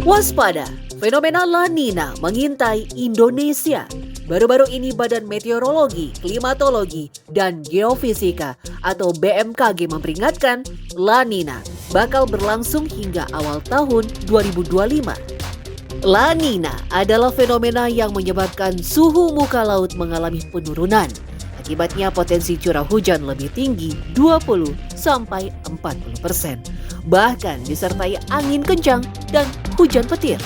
Waspada, fenomena La Nina mengintai Indonesia. Baru-baru ini Badan Meteorologi, Klimatologi, dan Geofisika atau BMKG memperingatkan La Nina bakal berlangsung hingga awal tahun 2025. La Nina adalah fenomena yang menyebabkan suhu muka laut mengalami penurunan. Akibatnya potensi curah hujan lebih tinggi 20-40%. Bahkan disertai angin kencang dan hujan petir.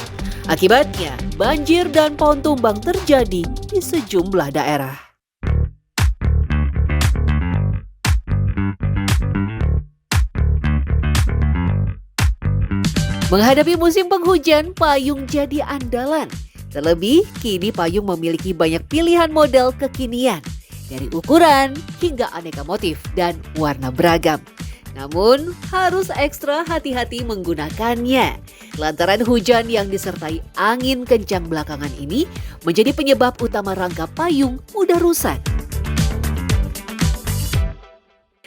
Akibatnya banjir dan pohon tumbang terjadi di sejumlah daerah. Menghadapi musim penghujan, payung jadi andalan. Terlebih, kini payung memiliki banyak pilihan model kekinian. Dari ukuran hingga aneka motif dan warna beragam. Namun, harus ekstra hati-hati menggunakannya. Lantaran hujan yang disertai angin kencang belakangan ini menjadi penyebab utama rangka payung mudah rusak.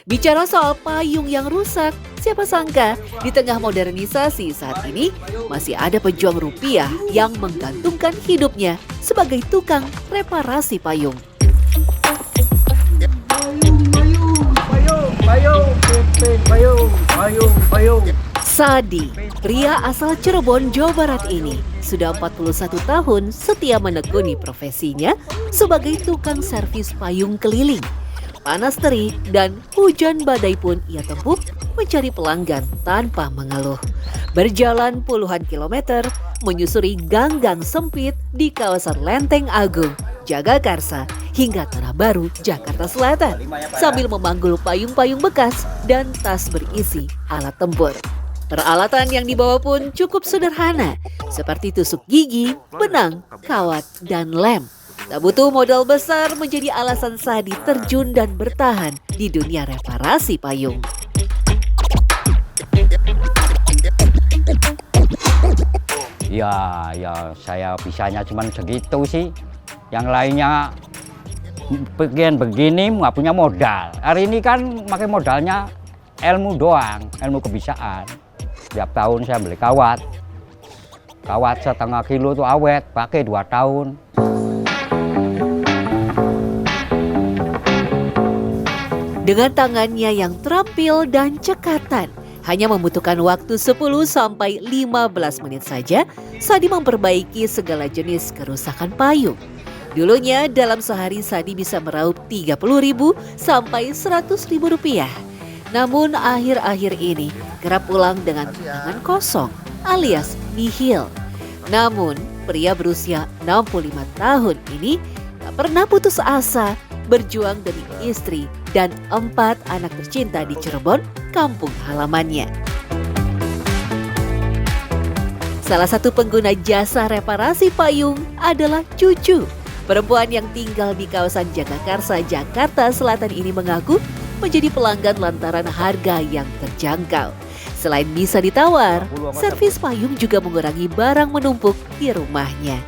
Bicara soal payung yang rusak, siapa sangka di tengah modernisasi saat ini masih ada pejuang rupiah yang menggantungkan hidupnya sebagai tukang reparasi payung. Sadi, pria asal Cirebon, Jawa Barat ini sudah 41 tahun setia menekuni profesinya sebagai tukang servis payung keliling. Panas terik dan hujan badai pun ia tempuh mencari pelanggan tanpa mengeluh. Berjalan puluhan kilometer menyusuri gang-gang sempit di kawasan Lenteng Agung, Jagakarsa hingga Tanah Baru, Jakarta Selatan sambil memanggul payung-payung bekas dan tas berisi alat tempur. Peralatan yang dibawa pun cukup sederhana seperti tusuk gigi, benang, kawat, dan lem. Tak butuh modal besar menjadi alasan Sadi terjun dan bertahan di dunia reparasi payung. Ya saya bisanya cuma segitu sih. Yang lainnya begini nggak punya modal. Hari ini kan pakai modalnya ilmu doang, ilmu kebiasaan. Tiap tahun saya beli kawat. Kawat setengah kilo tuh awet, pakai 2 tahun. Dengan tangannya yang terampil dan cekatan, hanya membutuhkan waktu 10-15 menit saja, Sadi memperbaiki segala jenis kerusakan payung. Dulunya dalam sehari Sadi bisa meraup Rp30.000 sampai Rp100.000. Namun akhir-akhir ini kerap pulang dengan tangan kosong alias nihil. Namun pria berusia 65 tahun ini tak pernah putus asa berjuang demi istri dan 4 anak tercinta di Cirebon, kampung halamannya. Salah satu pengguna jasa reparasi payung adalah Cucu. Perempuan yang tinggal di kawasan Jagakarsa, Jakarta Selatan ini mengaku menjadi pelanggan lantaran harga yang terjangkau. Selain bisa ditawar, servis payung juga mengurangi barang menumpuk di rumahnya.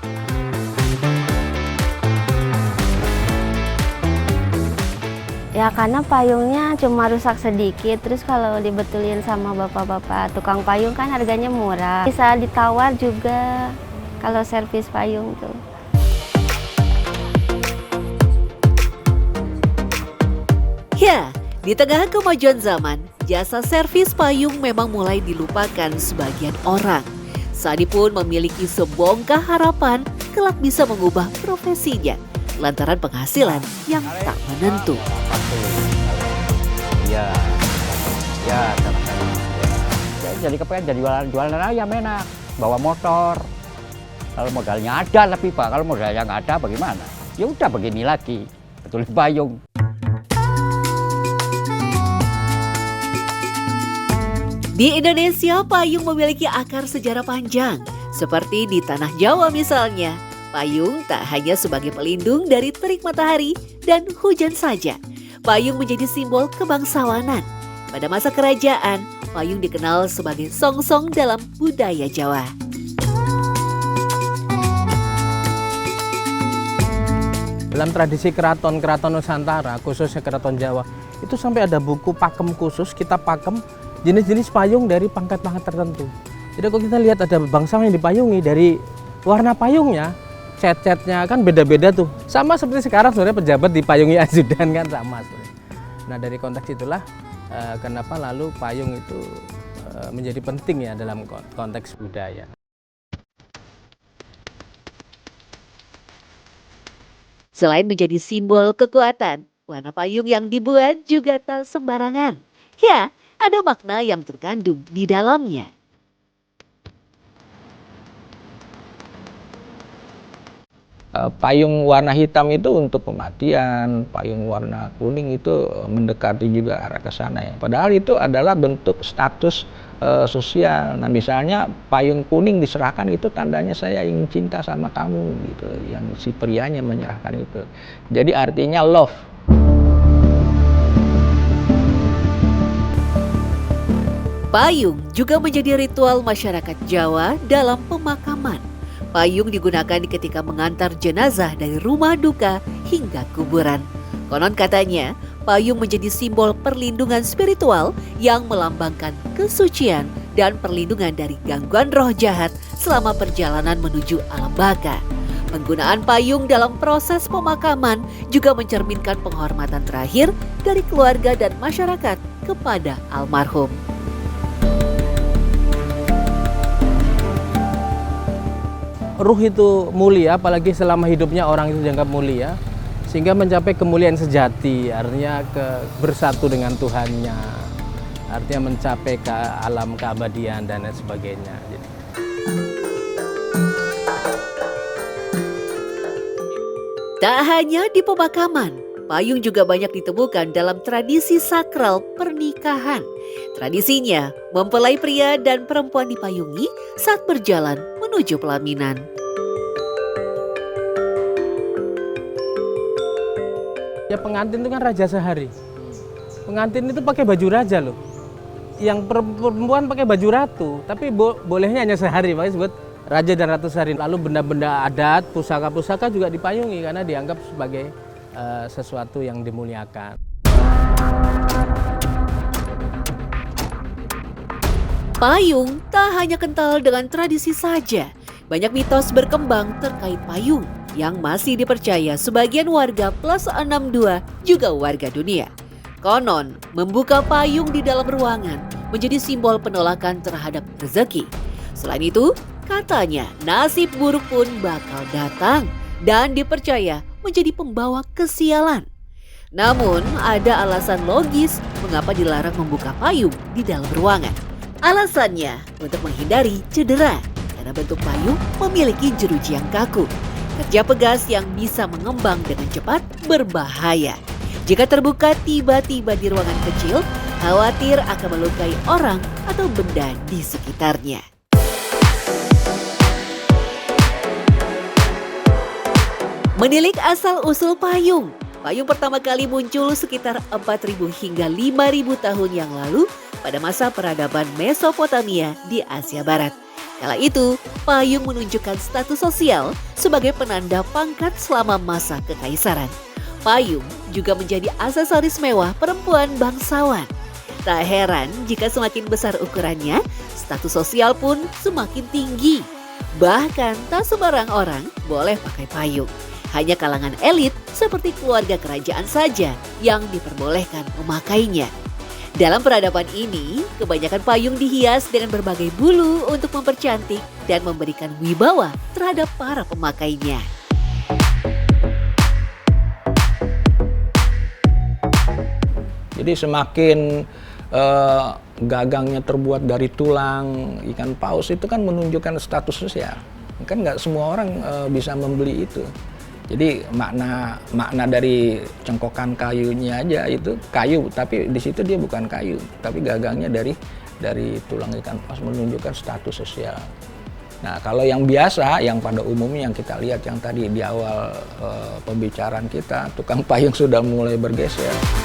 Ya karena payungnya cuma rusak sedikit, terus kalau dibetulin sama bapak-bapak tukang payung kan harganya murah. Bisa ditawar juga kalau servis payung tuh. Ya, di tengah kemajuan zaman, jasa servis payung memang mulai dilupakan sebagian orang. Sadi pun memiliki sebongkah harapan kelak bisa mengubah profesinya lantaran penghasilan yang tak menentu. Ya, jadi kepengen jadi jualan ayam enak, bawa motor. Kalau modalnya ada lebih Pak, kalau modalnya nggak ada bagaimana? Ya udah begini lagi, betulin payung. Di Indonesia, payung memiliki akar sejarah panjang. Seperti di Tanah Jawa misalnya, payung tak hanya sebagai pelindung dari terik matahari dan hujan saja. Payung menjadi simbol kebangsawanan. Pada masa kerajaan, payung dikenal sebagai songsong dalam budaya Jawa. Dalam tradisi keraton Nusantara, khususnya keraton Jawa, itu sampai ada buku pakem khusus, kitab pakem, jenis-jenis payung dari pangkat-pangkat tertentu. Jadi kalau kita lihat ada bangsawan yang dipayungi, dari warna payungnya, cat-catnya kan beda-beda tuh. Sama seperti sekarang sebenarnya pejabat dipayungi ajudan kan sama sebenarnya. Nah dari konteks itulah kenapa lalu payung itu menjadi penting ya dalam konteks budaya. Selain menjadi simbol kekuatan, warna payung yang dibuat juga tak sembarangan. Ya, ada makna yang terkandung di dalamnya. Payung warna hitam itu untuk kematian, payung warna kuning itu mendekati juga arah ke sana ya. Padahal itu adalah bentuk status sosial. Nah misalnya payung kuning diserahkan itu tandanya saya ingin cinta sama kamu gitu, yang si prianya menyerahkan itu. Jadi artinya love. Payung juga menjadi ritual masyarakat Jawa dalam pemakaman. Payung digunakan ketika mengantar jenazah dari rumah duka hingga kuburan. Konon katanya, payung menjadi simbol perlindungan spiritual yang melambangkan kesucian dan perlindungan dari gangguan roh jahat selama perjalanan menuju alam baka. Penggunaan payung dalam proses pemakaman juga mencerminkan penghormatan terakhir dari keluarga dan masyarakat kepada almarhum. Ruh itu mulia, apalagi selama hidupnya orang itu dianggap mulia, sehingga mencapai kemuliaan sejati, artinya bersatu dengan Tuhannya, artinya mencapai ke alam keabadian dan lain sebagainya. Tak hanya di pemakaman, payung juga banyak ditemukan dalam tradisi sakral pernikahan. Tradisinya, mempelai pria dan perempuan dipayungi saat berjalan menuju pelaminan. Ya pengantin itu kan raja sehari. Pengantin itu pakai baju raja loh. Yang perempuan pakai baju ratu, tapi bolehnya hanya sehari, makanya disebut raja dan ratu sehari. Lalu benda-benda adat, pusaka-pusaka juga dipayungi karena dianggap sebagai sesuatu yang dimuliakan. Payung tak hanya kental dengan tradisi saja. Banyak mitos berkembang terkait payung yang masih dipercaya sebagian warga plus 62 juga warga dunia. Konon, membuka payung di dalam ruangan menjadi simbol penolakan terhadap rezeki. Selain itu, katanya nasib buruk pun bakal datang dan dipercaya menjadi pembawa kesialan. Namun, ada alasan logis mengapa dilarang membuka payung di dalam ruangan. Alasannya untuk menghindari cedera, karena bentuk payung memiliki jeruji yang kaku. Kerja pegas yang bisa mengembang dengan cepat berbahaya. Jika terbuka tiba-tiba di ruangan kecil, khawatir akan melukai orang atau benda di sekitarnya. Menilik asal-usul payung. Payung pertama kali muncul sekitar 4.000 hingga 5.000 tahun yang lalu pada masa peradaban Mesopotamia di Asia Barat. Kala itu, payung menunjukkan status sosial sebagai penanda pangkat selama masa kekaisaran. Payung juga menjadi aksesoris mewah perempuan bangsawan. Tak heran jika semakin besar ukurannya, status sosial pun semakin tinggi. Bahkan tak sembarang orang boleh pakai payung. Hanya kalangan elit seperti keluarga kerajaan saja yang diperbolehkan memakainya. Dalam peradaban ini, kebanyakan payung dihias dengan berbagai bulu untuk mempercantik dan memberikan wibawa terhadap para pemakainya. Jadi semakin gagangnya terbuat dari tulang ikan paus itu kan menunjukkan status sosial. Kan nggak semua orang bisa membeli itu. Jadi makna dari cengkokan kayunya aja itu kayu, tapi di situ dia bukan kayu, tapi gagangnya dari tulang ikan paus menunjukkan status sosial. Nah kalau yang biasa, yang pada umumnya yang kita lihat yang tadi di awal pembicaraan kita, tukang payung sudah mulai bergeser.